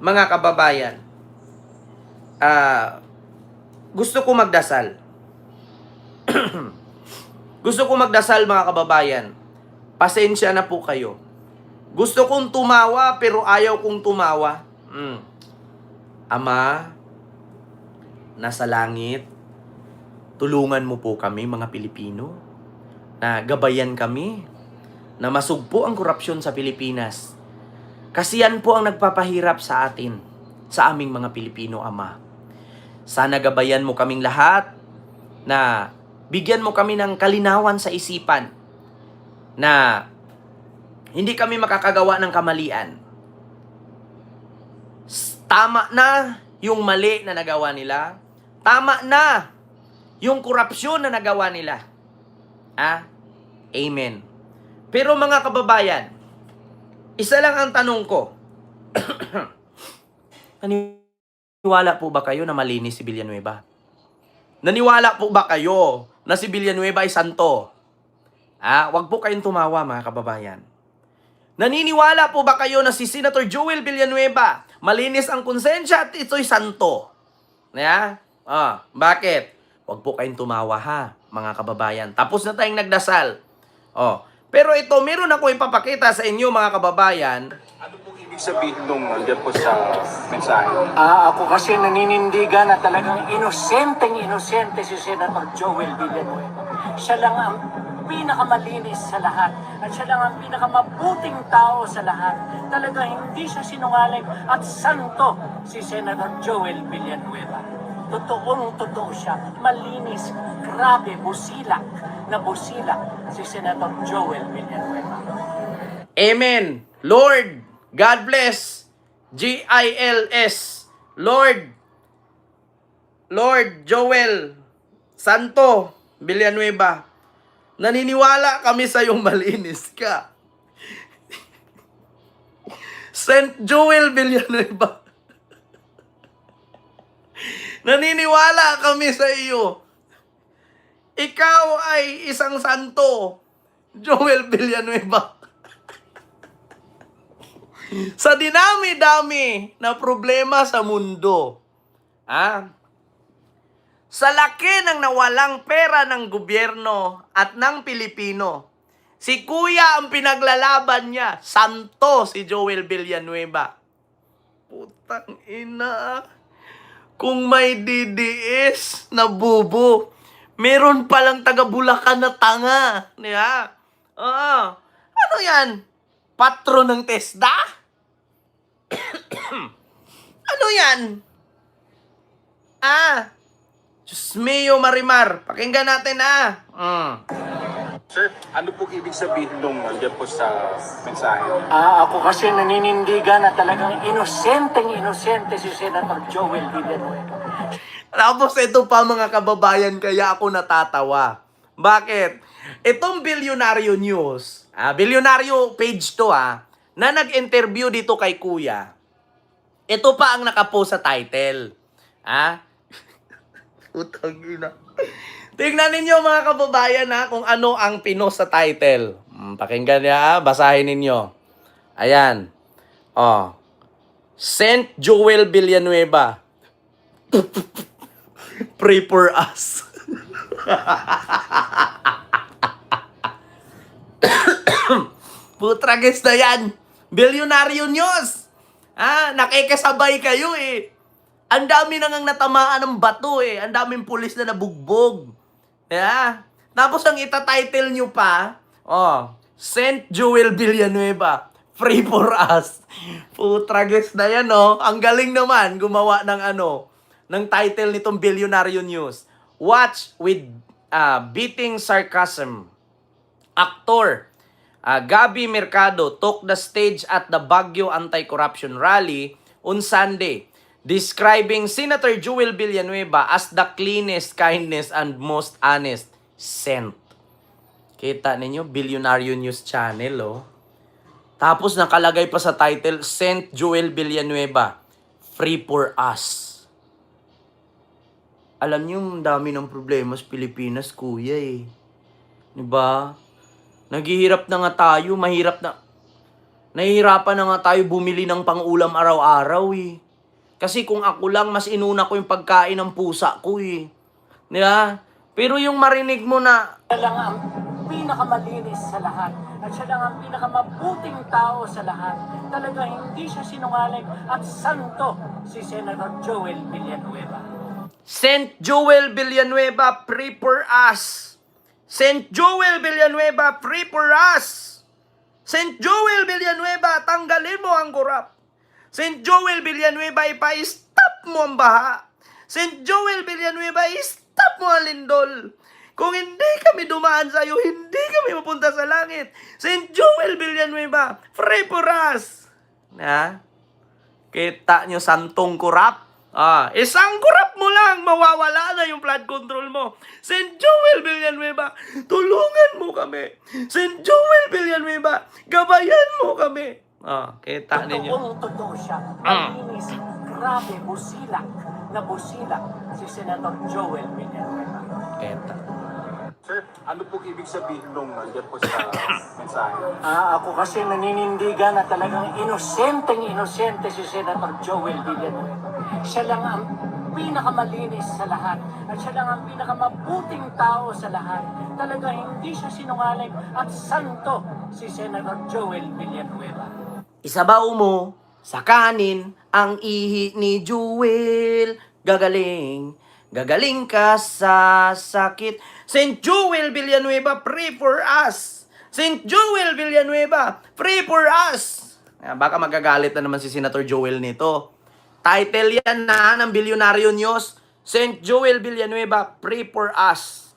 mga kababayan, gusto ko magdasal. Gusto ko magdasal mga kababayan. Pasensya na po kayo. Gusto kong tumawa pero ayaw kong tumawa. Ama, nasa langit, tulungan mo po kami mga Pilipino na gabayan kami na masugpo ang korupsyon sa Pilipinas. Kasi yan po ang nagpapahirap sa atin, sa aming mga Pilipino, Ama. Sana gabayan mo kaming lahat na bigyan mo kami ng kalinawan sa isipan na hindi kami makakagawa ng kamalian. Tama na yung mali na nagawa nila. Tama na yung korupsyon na nagawa nila. Amen. Pero mga kababayan, isa lang ang tanong ko. Naniwala po ba kayo na malinis si Villanueva? Naniwala po ba kayo na si Villanueva ay santo? Wag po kayong tumawa mga kababayan. Naniniwala po ba kayo na si Senator Joel Villanueva malinis ang konsensya at ito'y santo? Bakit? Wag po kayong tumawa ha, mga kababayan. Tapos na tayong nagdasal. Pero ito, meron ako ipapakita sa inyo mga kababayan. Ano pong ibig sabihin nung nandiyan po sa mensahe? Ako kasi naninindigan na talagang inosente si Senator Joel Villanueva. Siya lang ang pinakamalinis sa lahat at siya lang ang pinakamabuting tao sa lahat. Talaga hindi siya sinungaling at santo si Senator Joel Villanueva. Totoo siya, malinis, grabe, busilak si Senator Joel Villanueva. Amen. Lord, God bless. GILS. Lord Joel Santo Villanueva. Naniniwala kami sa iyong malinis ka. Saint Joel Villanueva. Naniniwala kami sa iyo. Ikaw ay isang santo. Joel Villanueva. Sa dinami-dami na problema sa mundo, sa laki ng nawalang pera ng gobyerno at ng Pilipino, si Kuya ang pinaglalaban niya, santo si Joel Villanueva. Putang ina. Kung may DDS na bubo, meron palang taga Bulacan na tanga. Ano yan? Patron ng TESDA? Ano yan? Diyos mio Marimar, pakinggan natin Sir, ano pong ibig sabihin nung nandiyan po sa mensahe? Ako kasi naninindigan na talagang inosente si Senator Joel Villanueva. Tapos ito pa mga kababayan, kaya ako natatawa. Bakit? Itong Bilyonaryo News, Bilyonaryo page to na nag-interview dito kay Kuya. Ito pa ang nakapost sa title. Utang ina. Tingnan ninyo mga kababayan kung ano ang pinost sa title. Pakinggan niya, basahin ninyo. Ayan. Saint Joel Villanueva. Pray for us. Putragis na yan. Bilyonaryo News. Nakikisabay kayo Ang dami nang natamaan ng bato Ang daming pulis na nabugbog. Tapos ang itatitle nyo pa, Saint Joel Villanueva, pray for us. Putragis na yan, Ang galing naman gumawa ng title nitong Bilyonaryo News. Watch with beating sarcasm. Actor Gabby Mercado took the stage at the Baguio Anti-Corruption Rally on Sunday, describing Senator Joel Villanueva as the cleanest, kindest, and most honest saint. Kita ninyo, Bilyonaryo News Channel, Tapos nakalagay pa sa title, Saint Joel Villanueva, free for us. Alam niyo, ang dami ng problema sa Pilipinas, kuya Diba? Naghihirap na nga tayo, mahirap na. Nahihirapan na nga tayo bumili ng pang-ulam araw-araw eh. Kasi kung ako lang, mas inuna ko yung pagkain ng pusa ko eh. Di ba? Pero yung marinig mo na, Siya lang ang pinakamalinis sa lahat. At siya lang ang pinakamabuting tao sa lahat. Talaga hindi siya sinungaling at santo si Senator Joel Villanueva. St. Joel Villanueva, pray for us. St. Joel Villanueva, pray for us. St. Joel Villanueva, tanggalin mo ang korap. St. Joel Villanueva, ipa-stop mo ang baha. St. Joel Villanueva, stop mo ang lindol. Kung hindi kami dumaan sa iyo, hindi kami mapunta sa langit. St. Joel Villanueva, pray for us. Ha? Kita nyo, santong kurap. Isang kurap mo lang, mawawala na yung flood control mo. St. Joel Villanueva, tulungan mo kami. St. Joel Villanueva, gabayan mo kami. Kita ninyo. Totoo siya. Malinis, grabe, busilak si Senator Joel Villanueva. Kita. Sir, ano pong ibig sabihin nung nandiyan po sa mensahe? Ako kasi naninindigan na talagang inosente si Senator Joel Villanueva. Siya lang ang pinakamalinis sa lahat. At siya lang ang pinakamabuting tao sa lahat. Talaga hindi siya sinungaling at santo si Senator Joel Villanueva. Isabaw mo sa kanin ang ihi ni Jewel. Gagaling ka sa sakit. St. Joel Villanueva, pray for us. St. Joel Villanueva, pray for us. Baka magagalit na naman si Senator Joel nito. Title yan na ng Bilyonaryo News. St. Joel Villanueva, pray for us.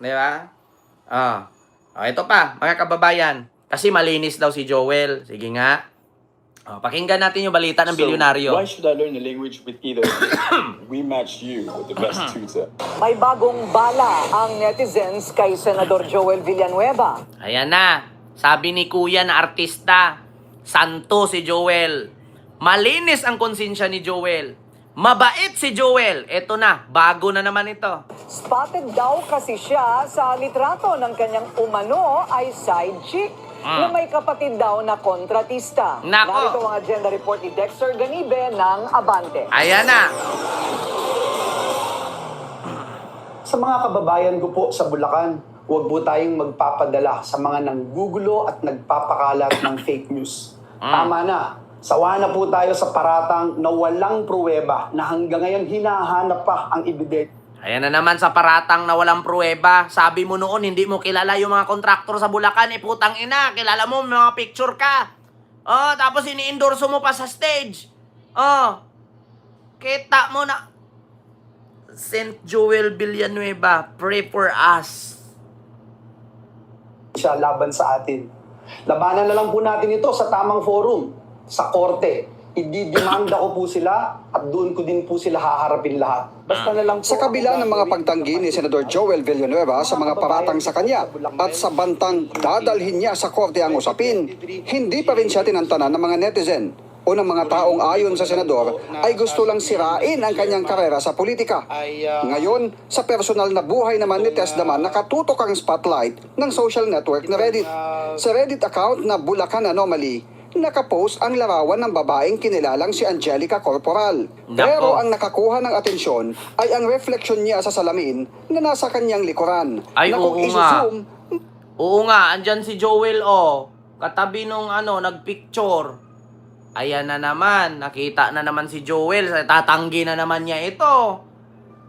Di ba? Ito pa, mga kababayan. Kasi malinis daw si Joel. Sige nga. Pakinggan natin yung balita ng bilyonaryo. Why should I learn the language with either of you? We matched you with the best tutor. May bagong bala ang netizens kay Senador Joel Villanueva. Ayan na. Sabi ni Kuya na artista, santo si Joel. Malinis ang konsensya ni Joel. Mabait si Joel. Ito na, bago na naman ito. Spotted daw kasi siya sa litrato ng kanyang umano ay side chick na may kapatid daw na kontratista. Nako. Narito ang agenda report ni Dexter Ganibe ng Abante. Ayan na. Sa mga kababayan ko po sa Bulacan, huwag po tayong magpapadala sa mga nanggugulo at nagpapakalat ng fake news. Tama na. Sawa na po tayo sa paratang na walang pruweba na hanggang ngayon hinahanap pa ang ebidensya. Ayan na naman sa paratang na walang pruweba. Sabi mo noon, hindi mo kilala yung mga kontraktor sa Bulacan. Putang ina, kilala mo, may mga picture ka. Tapos ini-endorso mo pa sa stage. Kita mo na. St. Joel Villanueva, pray for us. Siya laban sa atin. Labanan na lang po natin ito sa tamang forum, sa korte. Ididimanda ko po sila at doon ko din po sila haharapin lahat. Basta na lang po, Sa kabila ng mga pagtanggi ni Senador Joel Villanueva sa mga paratang sa kanya at sa bantang dadalhin niya sa korte ang usapin, hindi pa rin siya tinantanan ng mga netizen o ng mga taong ayon sa senador ay gusto lang sirain ang kanyang karera sa politika. Ngayon, sa personal na buhay naman ni Tess naman nakatutok ang spotlight ng social network na Reddit. Sa Reddit account na Bulacan Anomaly, nakapost ang larawan ng babaeng kinilalang si Angelica Corporal. Pero ang nakakuha ng atensyon ay ang refleksyon niya sa salamin na nasa kanyang likuran. Ay, na kung oo nga. isuzoom, Oo nga, andyan si Joel, katabi nung nagpicture. Ayan na naman, nakita na naman si Joel, tatanggi na naman niya ito.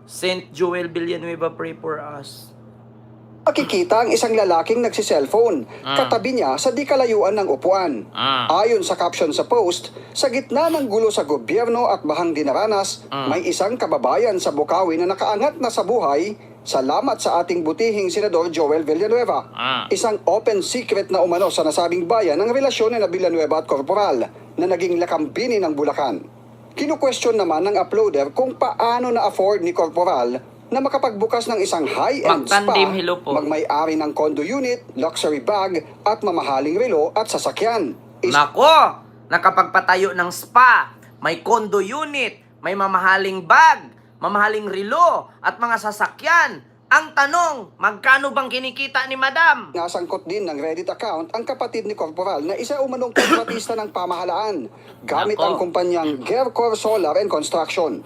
St. Joel Villanueva, pray for us. makikita ang isang lalaking nagsiselfone. Katabi niya sa di kalayuan ng upuan. Ayon sa caption sa post, sa gitna ng gulo sa gobyerno at bahang dinaranas, may isang kababayan sa Bukawi na nakaangat na sa buhay. Salamat sa ating butihing Senador Joel Villanueva. Isang open secret na umano sa nasabing bayan ang relasyon ni Villanueva at Corporal na naging lakambini ng Bulacan. Kinu-question naman ng uploader kung paano na-afford ni Corporal na makapagbukas ng isang high-end spa, Magtandim, hello po. magmay-ari ng condo unit, luxury bag, at mamahaling relo at sasakyan. Nako, nakapagpatayo ng spa, may condo unit, may mamahaling bag, mamahaling relo, at mga sasakyan. Ang tanong, magkano bang kinikita ni Madam? Nasangkot din ng Reddit account ang kapatid ni Corporal na isa umanong kontratista ng pamahalaan gamit Nako. ang kumpanyang Gercor Solar and Construction.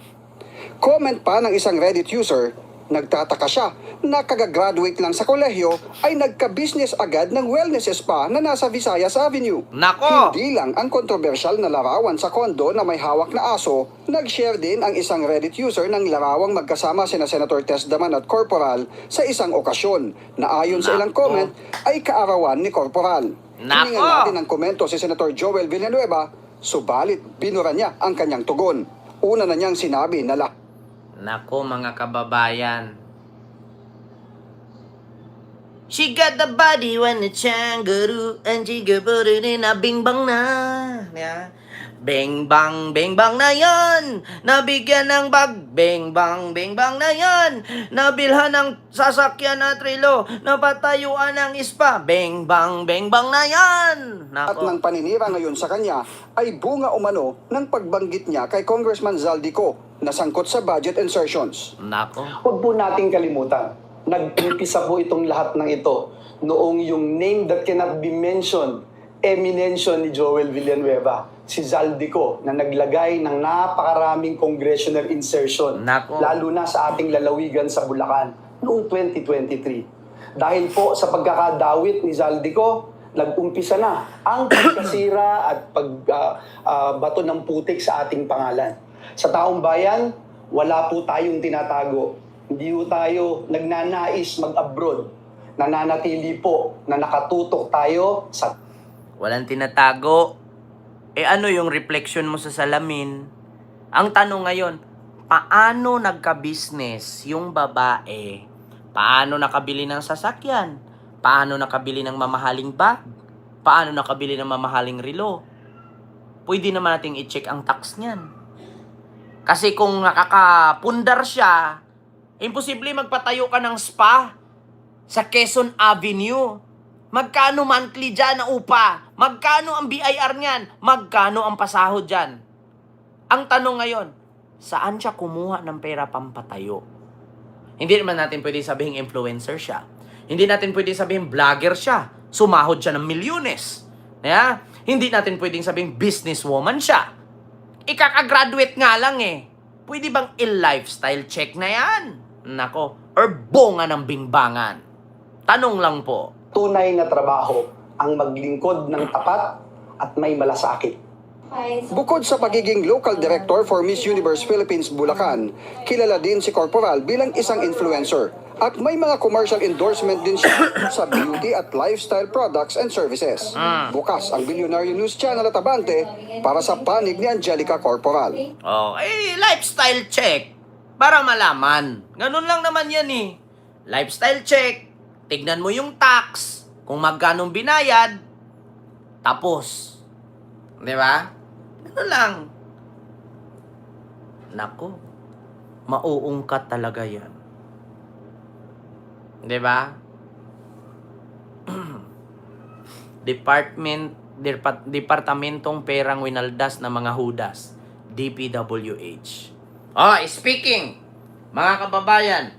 Comment pa ng isang Reddit user, nagtataka siya na kagagraduate lang sa kolehiyo ay nagka-business agad ng wellness spa na nasa Visayas Avenue. Nako! Hindi lang ang kontrobersyal na larawan sa kondo na may hawak na aso, nag-share din ang isang Reddit user ng larawang magkasama sina Senator Tess Daman at Corporal sa isang okasyon na ayon sa ilang Nako. comment ay kaarawan ni Corporal. Nako. Hiningan natin ng komento si Senator Joel Villanueva, subalit binura niya ang kanyang tugon. Una na niyang sinabi na Nako mga kababayan. She got the body when the changaroo and she got it na bing bang na. Yeah. Bing bang na yan. Nabigyan ng bag. Bing bang na yan. Nabilhan ng sasakyan na trilo. Napatayuan ng ispa. Bing bang na yan. at Nako. ng paninira ngayon sa kanya ay bunga umano ng pagbanggit niya kay Congressman Zaldico na sangkot sa budget insertions. Nako. Huwag po nating kalimutan, nag-umpisa po itong lahat ng ito noong yung name that cannot be mentioned, eminensyon ni Joel Villanueva, si Zaldico, na naglagay ng napakaraming congressional insertion, Nako. lalo na sa ating lalawigan sa Bulacan noong 2023. Dahil po sa pagkakadawit ni Zaldico, nag-umpisa na ang pagkasira at pagbato ng putik sa ating pangalan. Sa taong bayan, wala po tayong tinatago. Hindi po tayo nagnanais mag-abroad. Nananatili po na nakatutok tayo sa Walang tinatago. Ano yung reflection mo sa salamin? Ang tanong ngayon, paano nagka-business yung babae? Paano nakabili ng sasakyan? Paano nakabili ng mamahaling bag? Paano nakabili ng mamahaling relo? Pwede naman nating i-check ang tax niyan. Kasi kung nakakapundar siya, imposible magpatayo ka ng spa sa Quezon Avenue. Magkano monthly dyan na upa? Magkano ang BIR niyan? Magkano ang pasahod dyan? Ang tanong ngayon, saan siya kumuha ng pera pampatayo? Hindi naman natin pwede sabihin influencer siya. Hindi natin pwede sabihin vlogger siya. Sumahod siya ng milyones. Yeah? Hindi natin pwedeng sabihin businesswoman siya. Ikakagraduate nga lang eh. Pwede bang i-lifestyle check na yan? Nako. Or bonga ng bingbangan? Tanong lang po. tunay na trabaho, ang maglingkod ng tapat at may malasakit. Bukod sa pagiging local director for Miss Universe Philippines Bulacan, kilala din si Corporal bilang isang influencer at may mga commercial endorsement din siya sa beauty at lifestyle products and services. Bukas ang Billionaire News Channel at Abante para sa panig ni Angelica Corporal. Lifestyle check. Para malaman. Ganun lang naman yan eh. Lifestyle check. Tignan mo yung tax. Kung magkano binayad. Tapos. Di ba? Ganun lang. Nako. Mauungkat talaga yan. Di ba? Departamentong Perang Winaldas na mga hudas. DPWH. Speaking, mga kababayan,